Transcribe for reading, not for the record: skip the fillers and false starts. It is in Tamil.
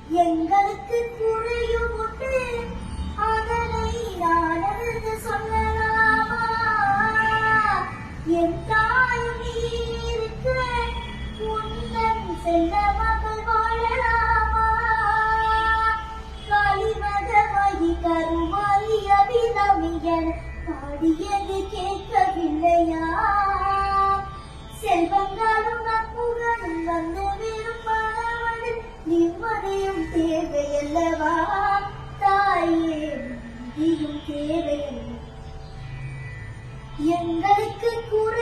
எங்களுக்கு குறையும் உண்டு, அதனை நானது சொல்லலாமா? என் தாயும் நீருக்கு உந்தன் செல்ல மகள் வாழலாமா? காளிமகமாயி கருமாயி அபிராமியன் பாடியது கேட்கவில்லையா? செல்வங்களும் நட்புகளும் வந்து விரும்பவதில் நிம்மதியும் தேவையல்லவா? தாயே நீதியும் தேவையல்ல. எங்களுக்கு கூற